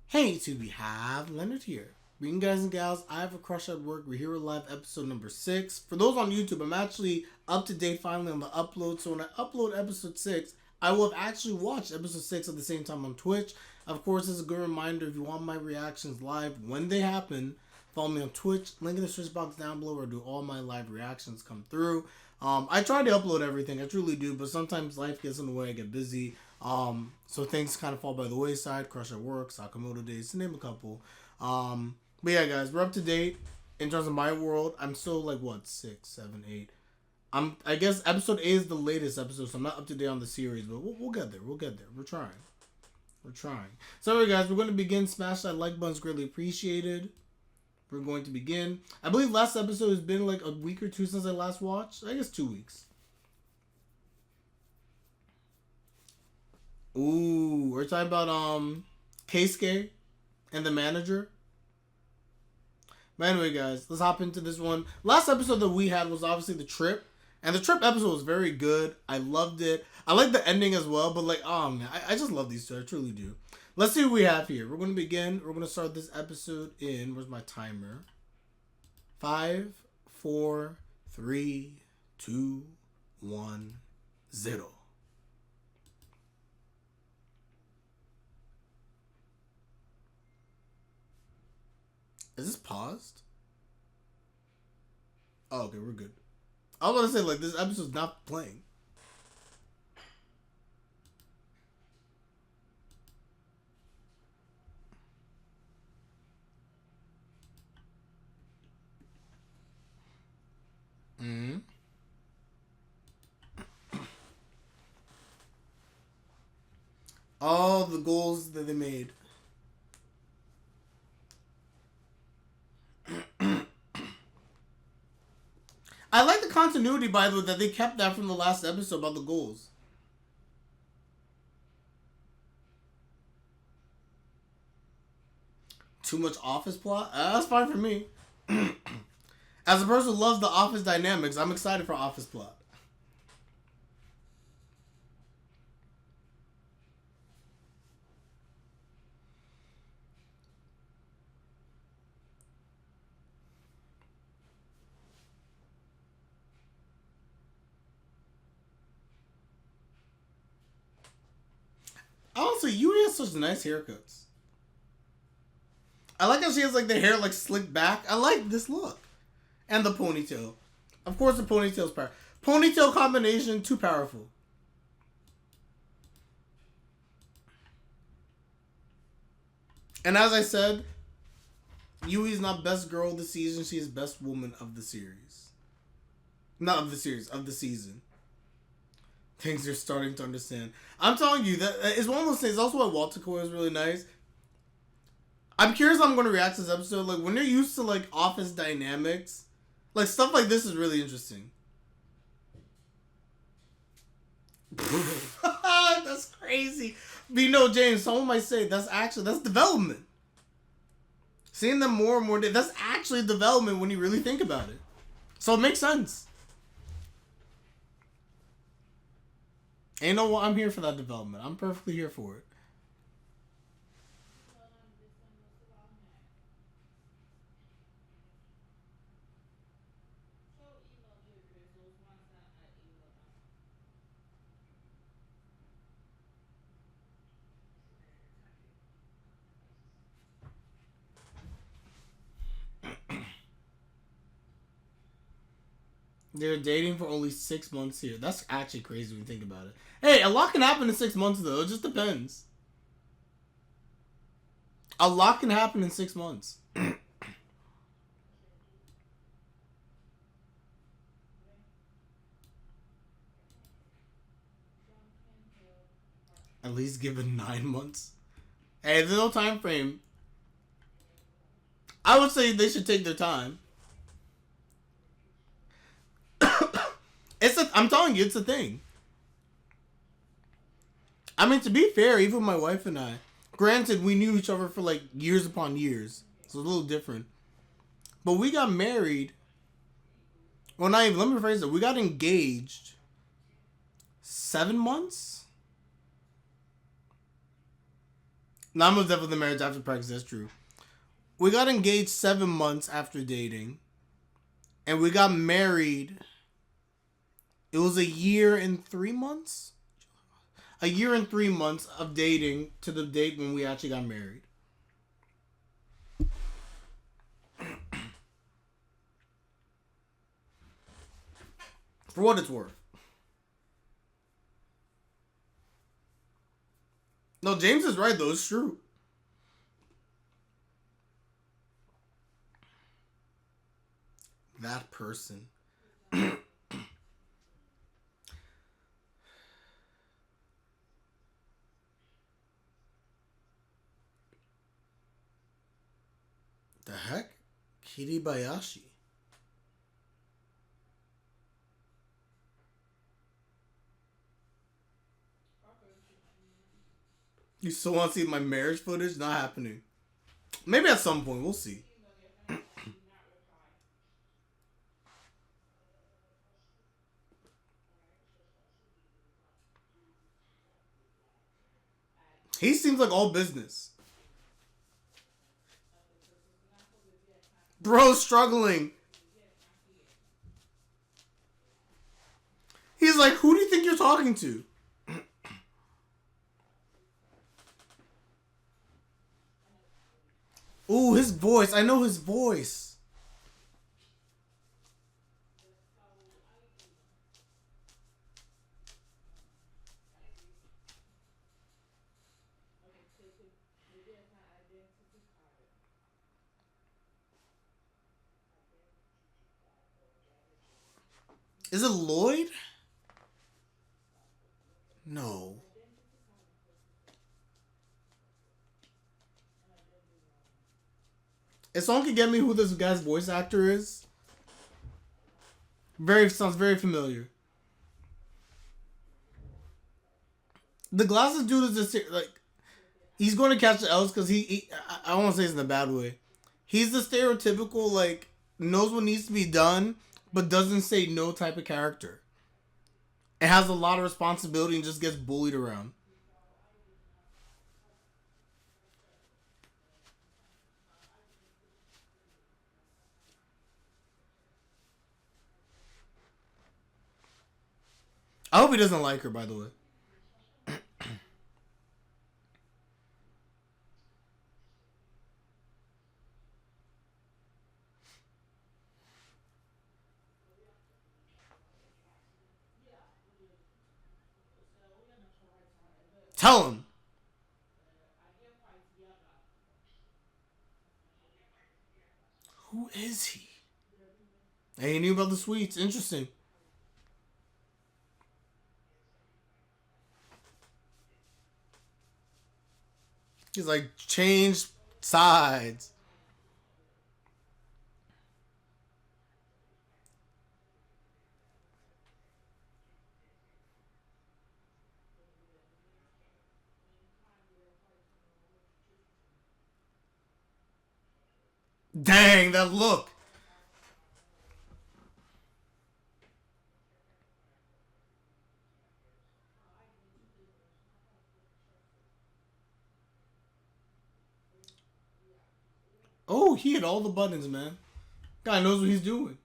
Hey, to we have Leonard here. Being guys and gals, I have a crush at work. We're here with live episode number 6. For those on YouTube, I'm actually up to date finally on the upload. So when I upload episode 6, I will have actually watched episode 6 at the same time on Twitch. Of course, this is a good reminder if you want my reactions live when they happen, follow me on Twitch. Link in the search box down below where I do all my live reactions come through. I try to upload everything, I truly do, but sometimes life gets in the way, I get busy. So things kind of fall by the wayside. Crush at work, Sakamoto days, to name a couple. But yeah, guys, we're up to date in terms of my world. I'm still like what 6, 7, 8. I guess episode 8 is the latest episode, so I'm not up to date on the series, but we'll get there. We'll get there. We're trying. We're trying. So anyway, guys, we're going to begin. Smash that like button, is greatly appreciated. We're going to begin. I believe last episode has been like a week or two since I last watched. I guess 2 weeks. Ooh, we're talking about Keisuke and the manager. But anyway, guys, let's hop into this one. Last episode that we had was obviously the trip. And the trip episode was very good. I loved it. I like the ending as well, but like, oh man, I just love these two. I truly do. Let's see what we have here. We're going to begin. We're going to start this episode in, where's my timer? 5, 4, 3, 2, 1, 0. Is this paused? Oh, okay, we're good. I was going to say, like, this episode's not playing. Mm-hmm. All the goals that they made. I like the continuity, by the way, that they kept that from the last episode about the goals. Too much office plot? That's fine for me. As a person who loves the office dynamics, I'm excited for office plot. Honestly, Yui has such nice haircuts. I like how she has like the hair like slicked back. I like this look. And the ponytail. Of course the ponytail's powerful. Ponytail combination, too powerful. And as I said, Yui's not best girl of the season. She is best woman of the series. Not of the series, of the season. Things are starting to understand. I'm telling you, that it's one of those things. Also, why Walter Koi is really nice. I'm curious how I'm going to react to this episode. Like, when they're used to, like, office dynamics, like, stuff like this is really interesting. That's crazy. But you know, James, someone might say that's development. Seeing them more and more, that's actually development when you really think about it. So it makes sense. And you know what? I'm here for that development. I'm perfectly here for it. They're dating for only 6 months here. That's actually crazy when you think about it. Hey, a lot can happen in 6 months, though. It just depends. A lot can happen in 6 months. At least give it 9 months. Hey, there's no time frame. I would say they should take their time. I'm telling you, it's a thing. I mean, to be fair, even my wife and I, granted, we knew each other for like years upon years. So it's a little different. But we got married. Well, not even, let me rephrase it. We got engaged 7 months? Nine was definitely marriage after practice. That's true. We got engaged 7 months after dating, and we got married. It was a year and 3 months. A year and 3 months of dating to the date when we actually got married. For what it's worth. No, James is right though. It's true. That person. The heck? Kiribayashi. You still want to see my marriage footage? Not happening. Maybe at some point. We'll see. He seems like all business. Bro's struggling. He's like, who do you think you're talking to? Ooh, his voice. I know his voice. Is it Lloyd? No. If someone could get me who this guy's voice actor is, sounds very familiar. The glasses dude is just like he's going to catch the L's because I don't want to say this in a bad way. He's the stereotypical like knows what needs to be done but doesn't say no type of character. It has a lot of responsibility and just gets bullied around. I hope he doesn't like her, by the way. Tell him. Who is he? Hey, he knew about the sweets. Interesting. He's like, change sides. Dang, that look. Oh, he hit all the buttons, man. Guy knows what he's doing.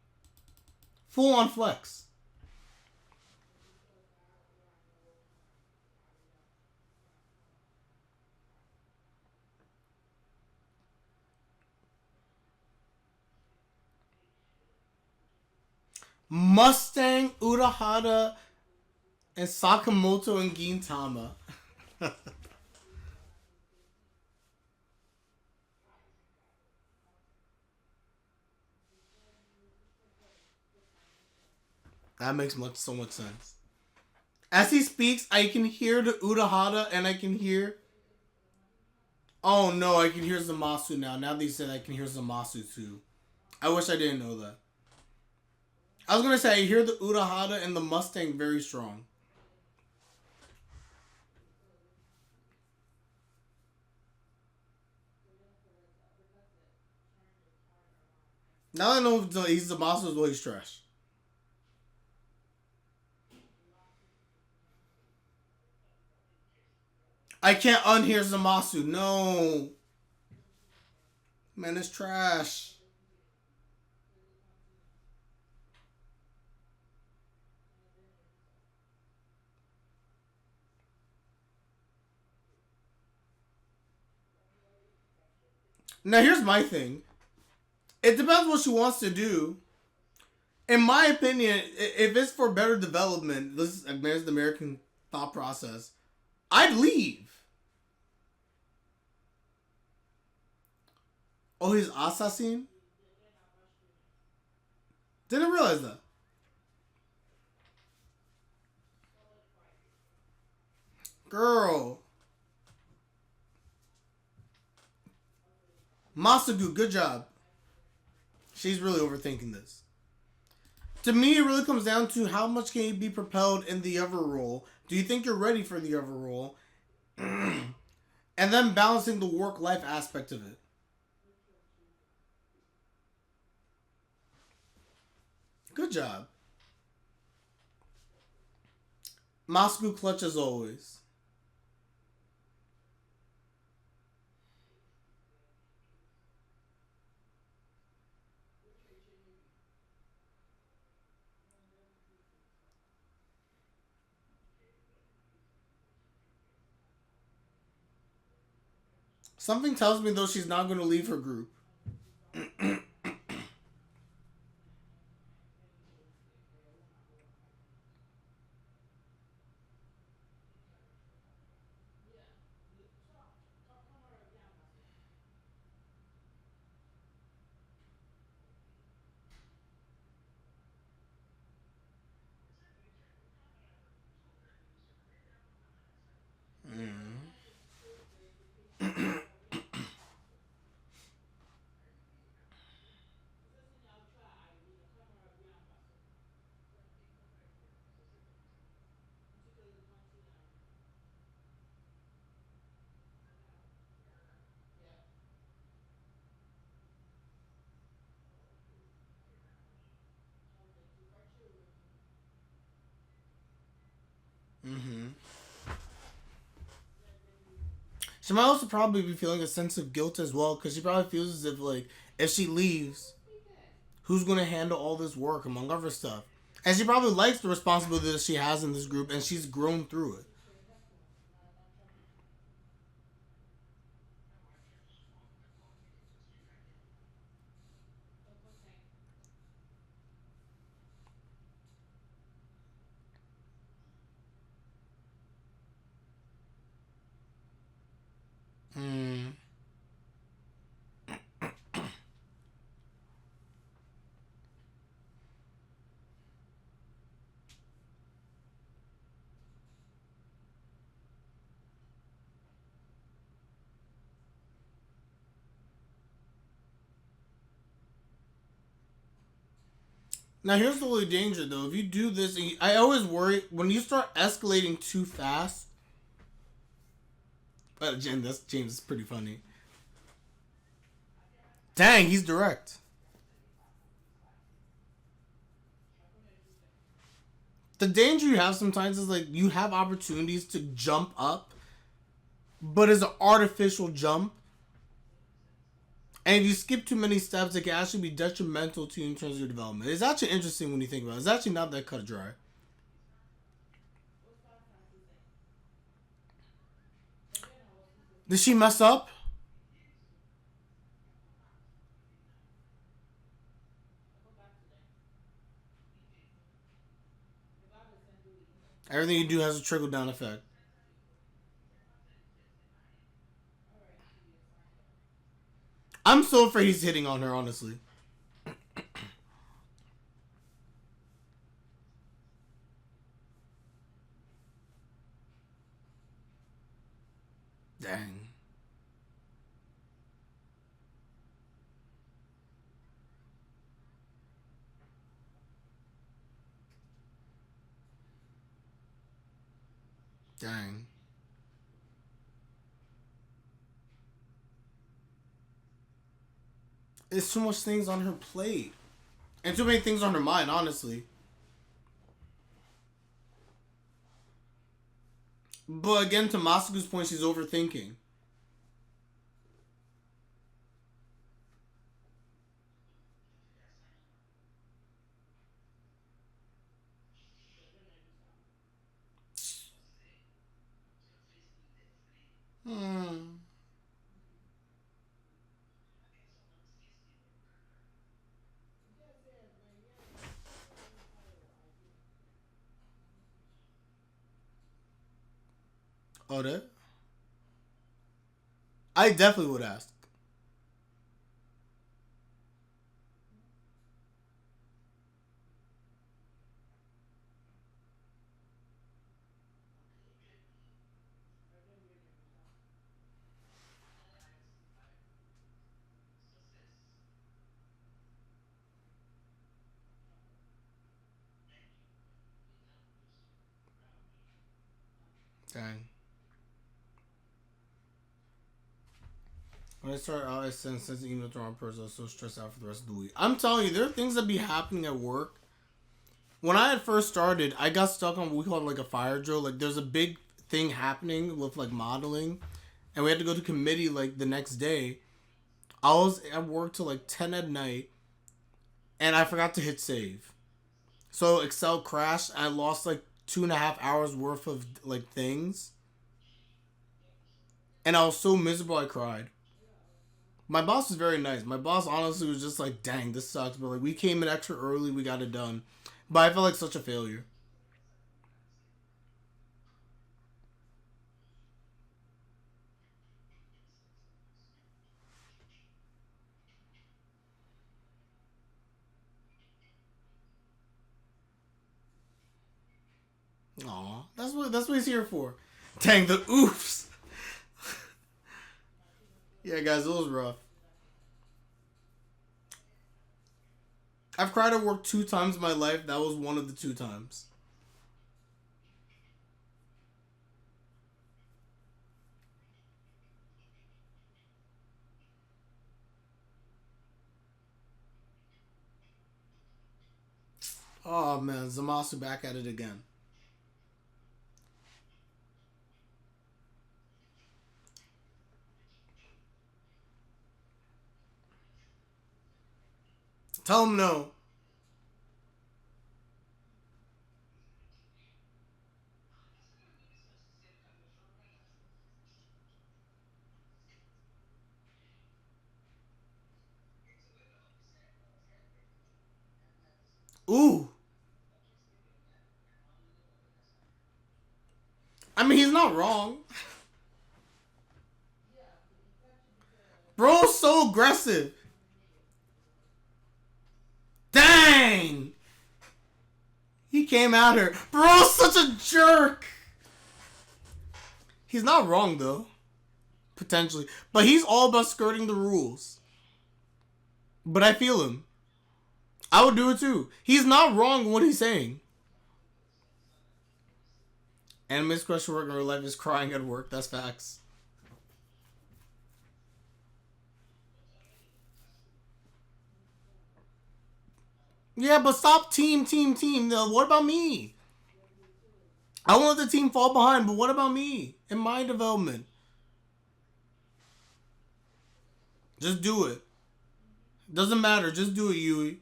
Full on flex. Mustang, Urahara, and Sakamoto and Gintama. That makes so much sense. As he speaks, I can hear the Urahara and I can hear. Oh no, I can hear Zamasu now. Now that you said I can hear Zamasu too. I wish I didn't know that. I was gonna say I hear the Urahara and the Mustang very strong. Now I know he's Zamasu's voice trash. I can't unhear Zamasu. No. Man, it's trash. Now, here's my thing. It depends what she wants to do. In my opinion, if it's for better development, this is the American thought process, I'd leave. Oh, he's assassin? Didn't realize that. Girl. Masugu, good job. She's really overthinking this. To me, it really comes down to how much can you be propelled in the other role. Do you think you're ready for the other role? And then balancing the work-life aspect of it. Good job. Masugu clutch as always. Something tells me, though, she's not going to leave her group. Mm-hmm. She might also probably be feeling a sense of guilt as well, because she probably feels as if, like, if she leaves, who's going to handle all this work, among other stuff? And she probably likes the responsibility that she has in this group, and she's grown through it. Mm. Now, here's the only danger, though. If you do this, I always worry when you start escalating too fast. James is pretty funny. Dang, he's direct. The danger you have sometimes is, like, you have opportunities to jump up, but it's an artificial jump. And if you skip too many steps, it can actually be detrimental to you in terms of your development. It's actually interesting when you think about it. It's actually not that cut dry. Did she mess up? Everything you do has a trickle down effect. I'm so afraid he's hitting on her, honestly. Dang. Dang. It's too much things on her plate. And too many things on her mind, honestly. But again, to Masuku's point, she's overthinking. Hmm. Oh, that? I definitely would ask. Dang. When I started out, I sent an email to the wrong person. I was so stressed out for the rest of the week. I'm telling you, there are things that be happening at work. When I had first started, I got stuck on what we call like a fire drill. Like, there's a big thing happening with like modeling, and we had to go to committee like the next day. I was at work till like 10 at night, and I forgot to hit save. So Excel crashed, and I lost like 2.5 hours worth of like things, and I was so miserable I cried. My boss was very nice. My boss honestly was just like, "Dang, this sucks," but like we came in extra early, we got it done. But I felt like such a failure. Aw, that's what he's here for. Dang, the oofs. Yeah, guys, it was rough. I've cried at work 2 times in my life. That was one of the 2 times. Oh man, Zamasu back at it again. Tell him no. Ooh. I mean, he's not wrong. Bro's so aggressive. Dang. He came at her. Bro's such a jerk. He's not wrong though. Potentially. But he's all about skirting the rules. But I feel him. I would do it too. He's not wrong in what he's saying. Anime's crush work in real life is crying at work. That's facts. Yeah, but stop team. Now, what about me? I won't let the team fall behind, but what about me and my development? Just do it. Doesn't matter. Just do it, Yui.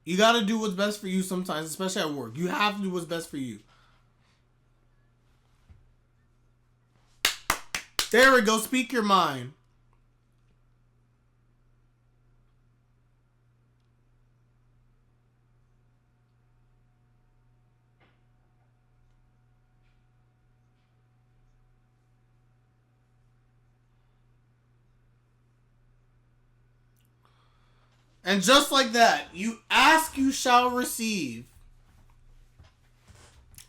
You gotta do what's best for you sometimes, especially at work. You have to do what's best for you. There we go. Speak your mind. And just like that, you ask, you shall receive.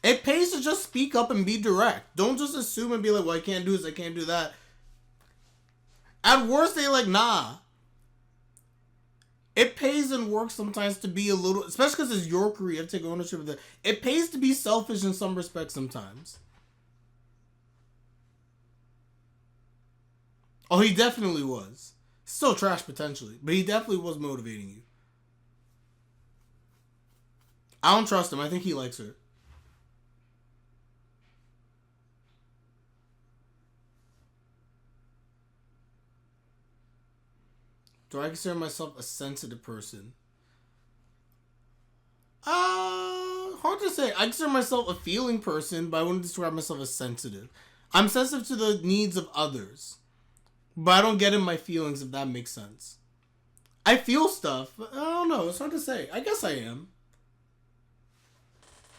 It pays to just speak up and be direct. Don't just assume and be like, well, I can't do this, I can't do that. At worst, they like, nah. It pays in work sometimes to be a little, especially because it's your career, you have to take ownership of it. It pays to be selfish in some respects sometimes. Oh, he definitely was. Still trash potentially, but he definitely was motivating you. I don't trust him. I think he likes her. Do I consider myself a sensitive person? Hard to say. I consider myself a feeling person, but I wouldn't describe myself as sensitive. I'm sensitive to the needs of others, but I don't get in my feelings, if that makes sense. I feel stuff, but I don't know. It's hard to say. I guess I am.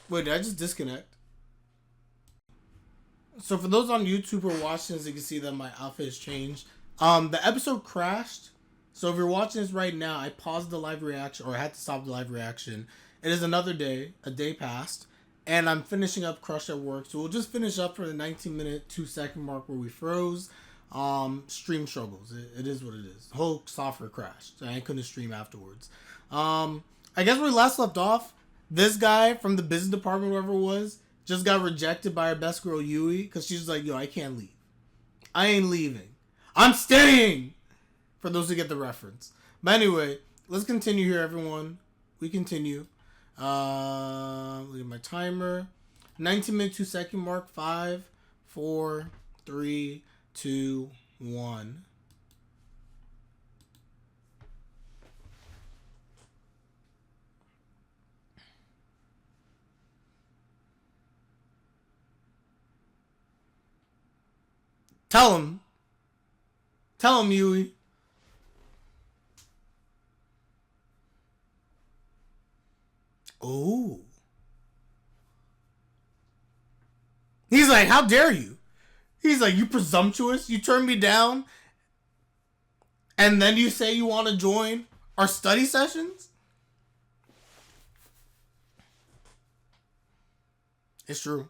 Wait, did I just disconnect? So for those on YouTube who are watching this, you can see that my outfit has changed. The episode crashed. So if you're watching this right now, I paused the live reaction, or I had to stop the live reaction. It is another day. A day passed. And I'm finishing up Crush at Work. So we'll just finish up for the 19-minute, 2-second mark where we froze. Stream struggles. It is what it is. The whole software crashed. I couldn't stream afterwards. I guess where we last left off, this guy from the business department, whoever it was, just got rejected by our best girl, Yui, because she's like, yo, I can't leave. I ain't leaving. I'm staying! For those who get the reference. But anyway, let's continue here, everyone. We continue. Look at my timer. 19-minute, 2-second mark. 5, 4, 3, 2, 1. Tell him. Tell him, Yui. Oh. He's like, how dare you? He's like, you presumptuous? You turned me down? And then you say you want to join our study sessions? It's true.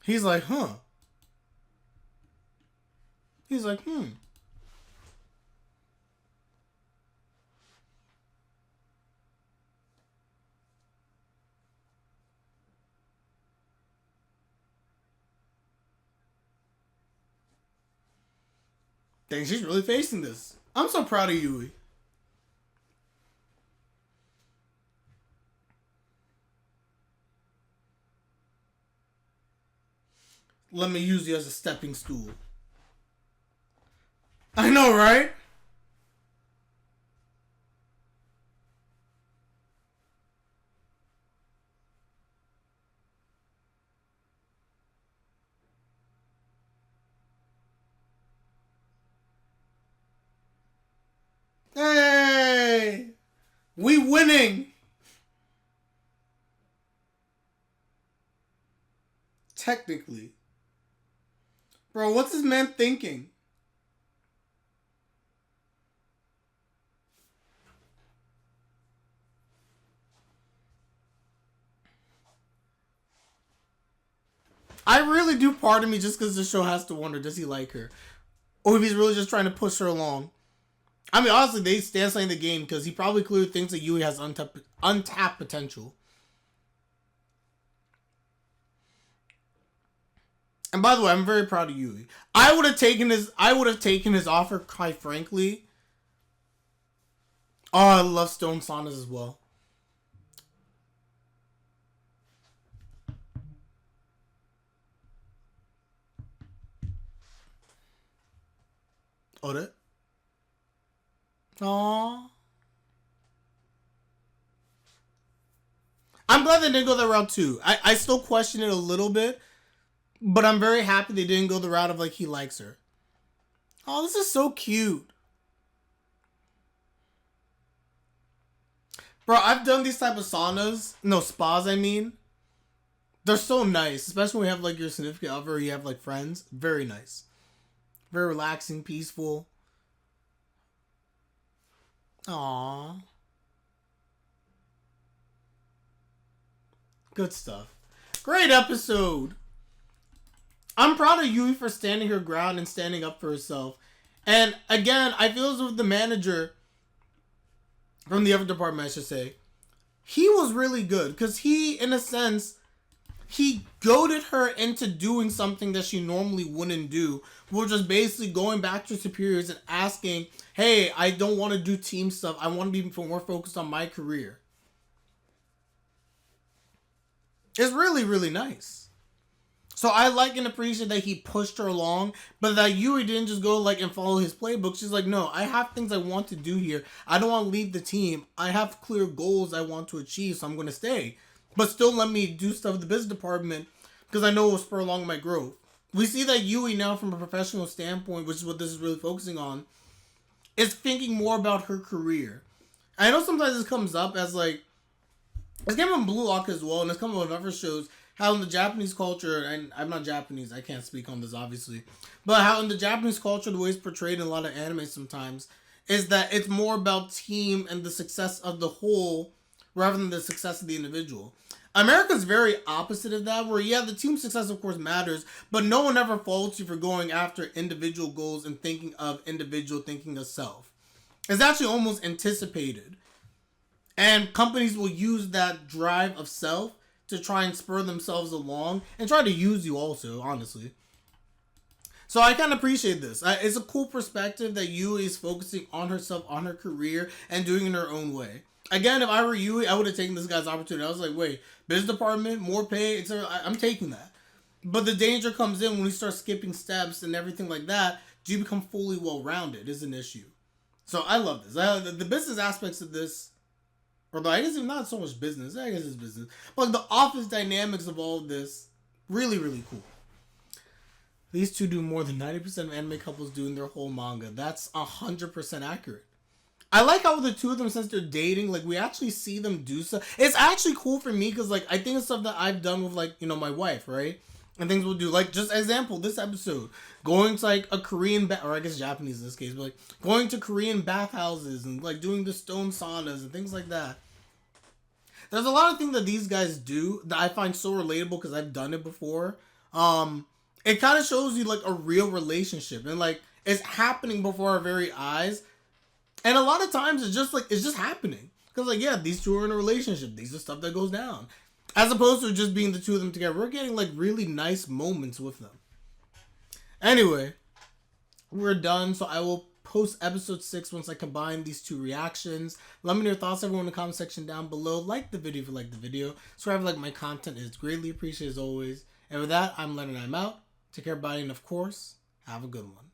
He's like, huh. He's like, Dang, she's really facing this. I'm so proud of Yui. Let me use you as a stepping stool. I know, right? Hey! We winning! Technically. Bro, what's this man thinking? I really do part of me just because the show has to wonder, does he like her? Or if he's really just trying to push her along. I mean, honestly, they stand playing the game because he probably clearly thinks that Yui has untapped potential. And by the way, I'm very proud of Yui. I would have taken his offer, quite frankly. Oh, I love Stone Saunas as well. Oh, that? Aww. I'm glad they didn't go that route too. I still question it a little bit, but I'm very happy they didn't go the route of like he likes her. Oh, this is so cute. Bro, I've done these type of saunas. No, spas, I mean. They're so nice, especially when you have like your significant other or you have like friends. Very nice. Very relaxing, peaceful. Aww. Good stuff. Great episode. I'm proud of Yui for standing her ground and standing up for herself. And again, I feel as if the manager from the other department, I should say, he was really good. Because he, in a sense, he goaded her into doing something that she normally wouldn't do, which is basically going back to superiors and asking, hey, I don't want to do team stuff. I want to be more focused on my career. It's really, really nice. So I like and appreciate that he pushed her along, but that Yui didn't just go like and follow his playbook. She's like, no, I have things I want to do here. I don't want to leave the team. I have clear goals I want to achieve, so I'm going to stay. But still let me do stuff in the business department because I know it will spur along my growth. We see that Yui now from a professional standpoint, which is what this is really focusing on, is thinking more about her career. I know sometimes this comes up as like, it's come on Blue Lock as well, and it's come on other shows, how in the Japanese culture, and I'm not Japanese, I can't speak on this obviously, but how in the Japanese culture, the way it's portrayed in a lot of anime sometimes, is that it's more about team and the success of the whole rather than the success of the individual. America's very opposite of that, where yeah, the team success of course matters, but no one ever faults you for going after individual goals and thinking of self. It's actually almost anticipated. And companies will use that drive of self to try and spur themselves along and try to use you also, honestly. So I kind of appreciate this. It's a cool perspective that Yui is focusing on herself, on her career, and doing it in her own way. Again, if I were Yui, I would have taken this guy's opportunity. I was like, wait, business department, more pay, etc. I'm taking that. But the danger comes in when you start skipping steps and everything like that. Do you become fully well-rounded is an issue. So I love this. The business aspects of this, or I guess it's not so much business. I guess it's business. But like the office dynamics of all of this, really, really cool. These two do more than 90% of anime couples do in their whole manga. That's 100% accurate. I like how the two of them, since they're dating, like, we actually see them do stuff. It's actually cool for me, because, like, I think it's stuff that I've done with, like, you know, my wife, right? And things we'll do. Like, just example, this episode. Going to, like, a Korean, or I guess Japanese in this case, but, like, going to Korean bathhouses and, like, doing the stone saunas and things like that. There's a lot of things that these guys do that I find so relatable because I've done it before. It kind of shows you, like, a real relationship. And, like, it's happening before our very eyes. And a lot of times it's just happening. Because, like, yeah, these two are in a relationship. These are stuff that goes down. As opposed to just being the two of them together. We're getting, like, really nice moments with them. Anyway, we're done. So I will post episode 6 once I combine these two reactions. Let me know your thoughts, everyone, in the comment section down below. Like the video if you like the video. Subscribe if you like my content. It's greatly appreciated as always. And with that, I'm Leonard and I'm out. Take care, everybody. And, of course, have a good one.